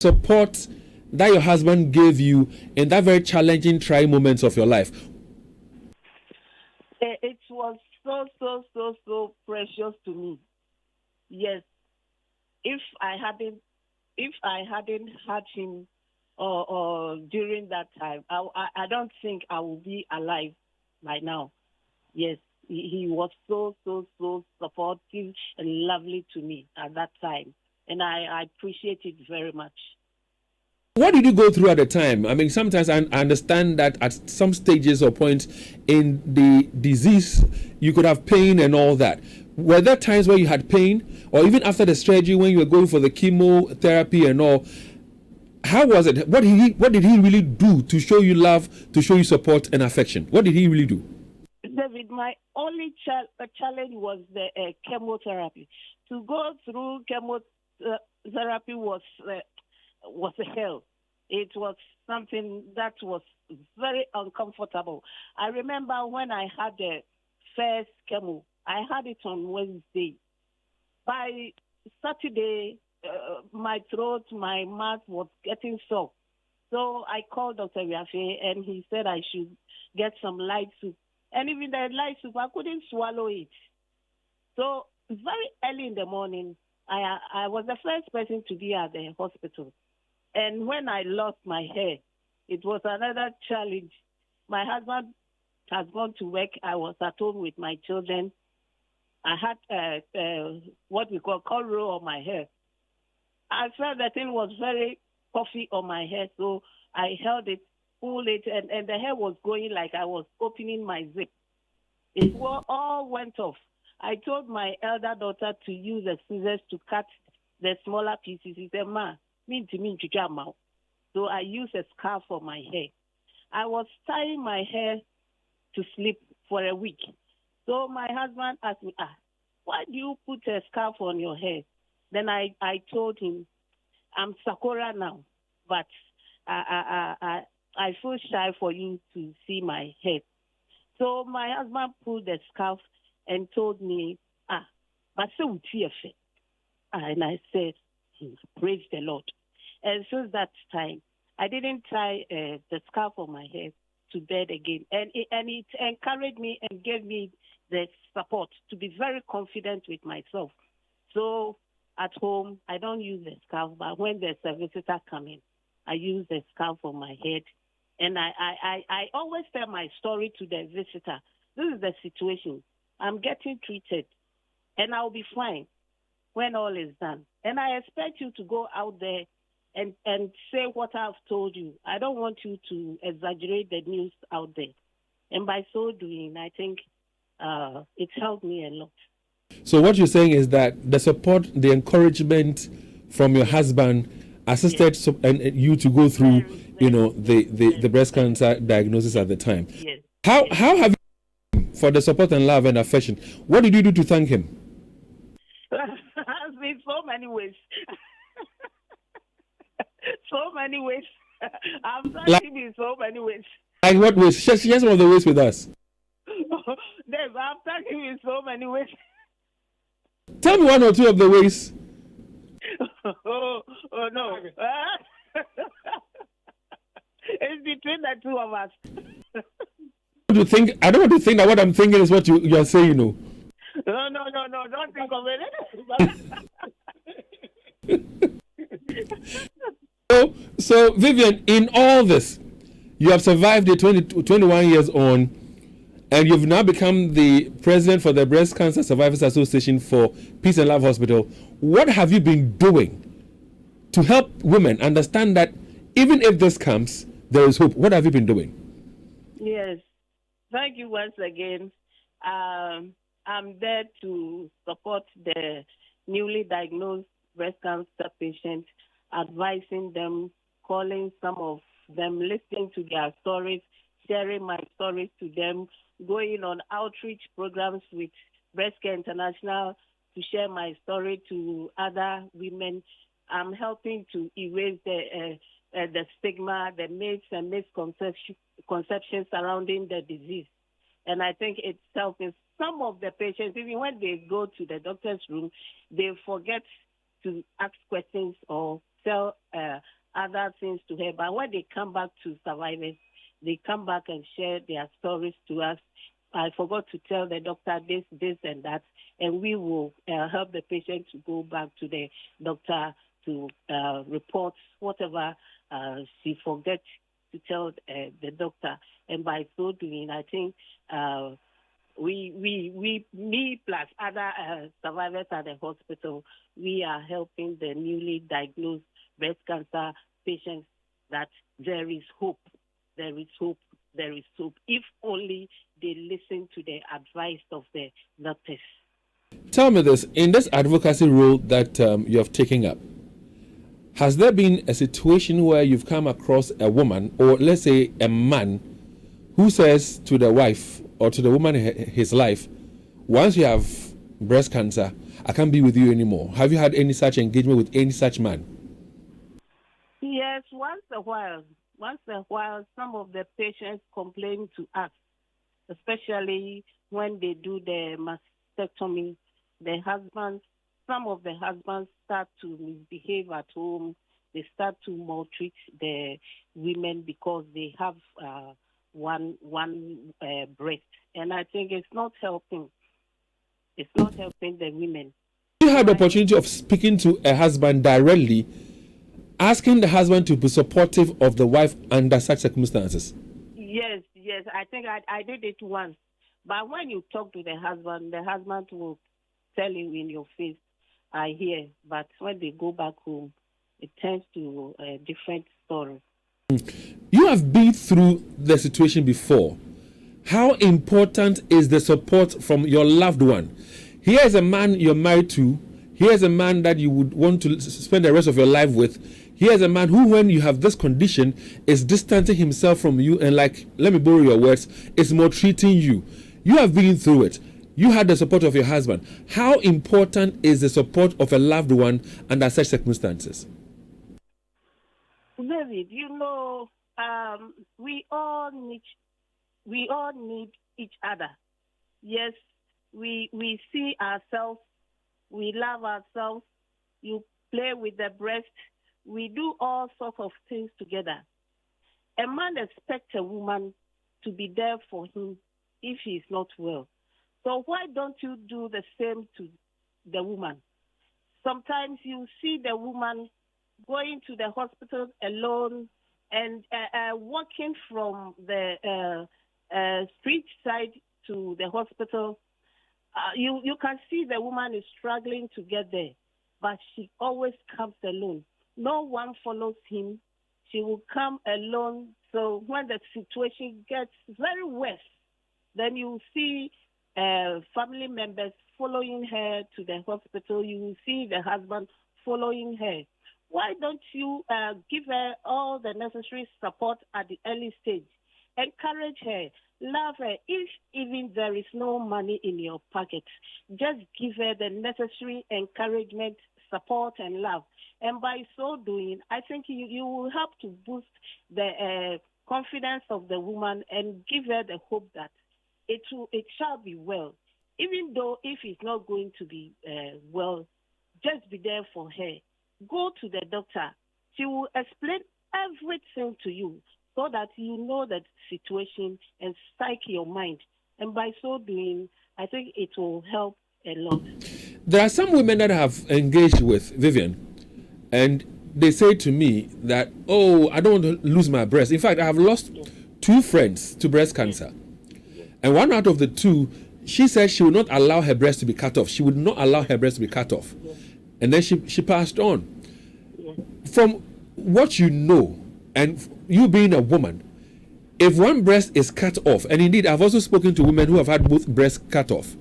support that your husband gave you in that very challenging, trying moments of your life? It was so precious to me. Yes, if I hadn't had him or during that time, I don't think I would be alive by now. Yes, he was so supportive and lovely to me at that time, and I appreciate it very much. What did you go through at the time? I mean, sometimes I understand that at some stages or points in the disease, you could have pain and all that. Were there times where you had pain, or even after the surgery when you were going for the chemotherapy and all? How was it? What did he really do to show you love, to show you support and affection? What did he really do? David, my only challenge was the chemotherapy. To go through chemotherapy was a hell. It was something that was very uncomfortable. I remember when I had the first chemo, I had it on Wednesday. By Saturday, my throat, my mouth was getting sore. So I called Dr. Yafe and he said I should get some light soup. And even the light soup, I couldn't swallow it. So very early in the morning, I was the first person to be at the hospital. And when I lost my hair, it was another challenge. My husband has gone to work. I was at home with my children. I had what we call cornrow on my hair. I felt the thing was very puffy on my hair, so I held it, pulled it, and the hair was going like I was opening my zip. It all went off. I told my elder daughter to use the scissors to cut the smaller pieces. He said, "Ma, so I used a scarf for my hair. I was tying my hair to sleep for a week. So my husband asked me, why do you put a scarf on your hair? Then I told him, I'm Sakura now, but I feel shy for you to see my head. So my husband pulled the scarf and told me, but so and I said, praise the Lord. And since that time, I didn't tie the scarf on my head to bed again. And it encouraged me and gave me the support to be very confident with myself. So at home, I don't use the scarf, but when there's a visitor coming, I use the scarf on my head. And I always tell my story to the visitor. This is the situation. I'm getting treated, and I'll be fine when all is done. And I expect you to go out there and say what I've told you. I don't want you to exaggerate the news out there. And by so doing, I think it helped me a lot. So what you're saying is that the support, the encouragement from your husband assisted and you to go through, the breast cancer diagnosis at the time. Yes. How have you for the support and love and affection? What did you do to thank him? In so many ways. So many ways. I'm thanking him in so many ways. Like what ways? Share some of the ways with us. Dave, I'm thanking him in so many ways. Tell me one or two of the ways. Oh no. It's between the two of us. I don't want to think that what I'm thinking is what you're saying, No. Don't think of it. So Vivian, in all this, you have survived the 21 years on, and you've now become the president for the Breast Cancer Survivors Association for Peace and Love Hospital. What have you been doing to help women understand that even if this comes, there is hope? What have you been doing? Yes. Thank you once again. I'm there to support the newly diagnosed breast cancer patients, advising them, calling some of them, listening to their stories, sharing my stories to them, going on outreach programs with Breast Care International to share my story to other women. I'm helping to erase the stigma, the myths and misconceptions surrounding the disease. And I think it's helping some of the patients, even when they go to the doctor's room, they forget to ask questions or tell other things to her. But when they come back to survivors, they come back and share their stories to us. I forgot to tell the doctor this, and that, and we will help the patient to go back to the doctor to report whatever she forgets to tell the doctor. And by so doing, I think me plus other survivors at the hospital, we are helping the newly diagnosed breast cancer patients that there is hope. There is hope. There is hope. If only they listen to the advice of the doctors. Tell me this, in this advocacy role that you have taken up, has there been a situation where you've come across a woman, or let's say a man, who says to the wife or to the woman in his life, once you have breast cancer, I can't be with you anymore? Have you had any such engagement with any such man? Yes, once a while, some of the patients complain to us, especially when they do the mastectomy. Some of the husbands start to misbehave at home. They start to maltreat the women because they have one breast, and I think it's not helping. It's not helping the women. You had the opportunity of speaking to a husband directly, asking the husband to be supportive of the wife under such circumstances. Yes. I think I did it once. But when you talk to the husband will tell you in your face, I hear. But when they go back home, it turns to a different story. You have been through the situation before. How important is the support from your loved one? Here is a man you're married to. Here is a man that you would want to spend the rest of your life with. Here is a man who, when you have this condition, is distancing himself from you and, like, let me borrow your words, is maltreating you. You have been through it. You had the support of your husband. How important is the support of a loved one under such circumstances? David, we all need each other. Yes, we see ourselves, we love ourselves. You play with the breast. We do all sorts of things together. A man expects a woman to be there for him if he is not well. So why don't you do the same to the woman? Sometimes you see the woman going to the hospital alone and walking from the street side to the hospital. You can see the woman is struggling to get there, but she always comes alone. No one follows him. She will come alone. So when the situation gets very worse, then you see family members following her to the hospital. You will see the husband following her. Why don't you give her all the necessary support at the early stage? Encourage her, love her. If even there is no money in your pocket, just give her the necessary encouragement, support, and love. And by so doing, I think you will help to boost the confidence of the woman and give her the hope that it shall be well. Even though if it's not going to be well, just be there for her. Go to the doctor. She will explain everything to you so that you know the situation and psych your mind. And by so doing, I think it will help a lot. There are some women that I have engaged with, Vivian, and they say to me that, oh, I don't want to lose my breast. In fact, I have lost 2 friends to breast cancer. And one out of the 2, she said she would not allow her breast to be cut off. She would not allow her breast to be cut off. And then she passed on. From what you know, and you being a woman, if one breast is cut off, and indeed I've also spoken to women who have had both breasts cut off,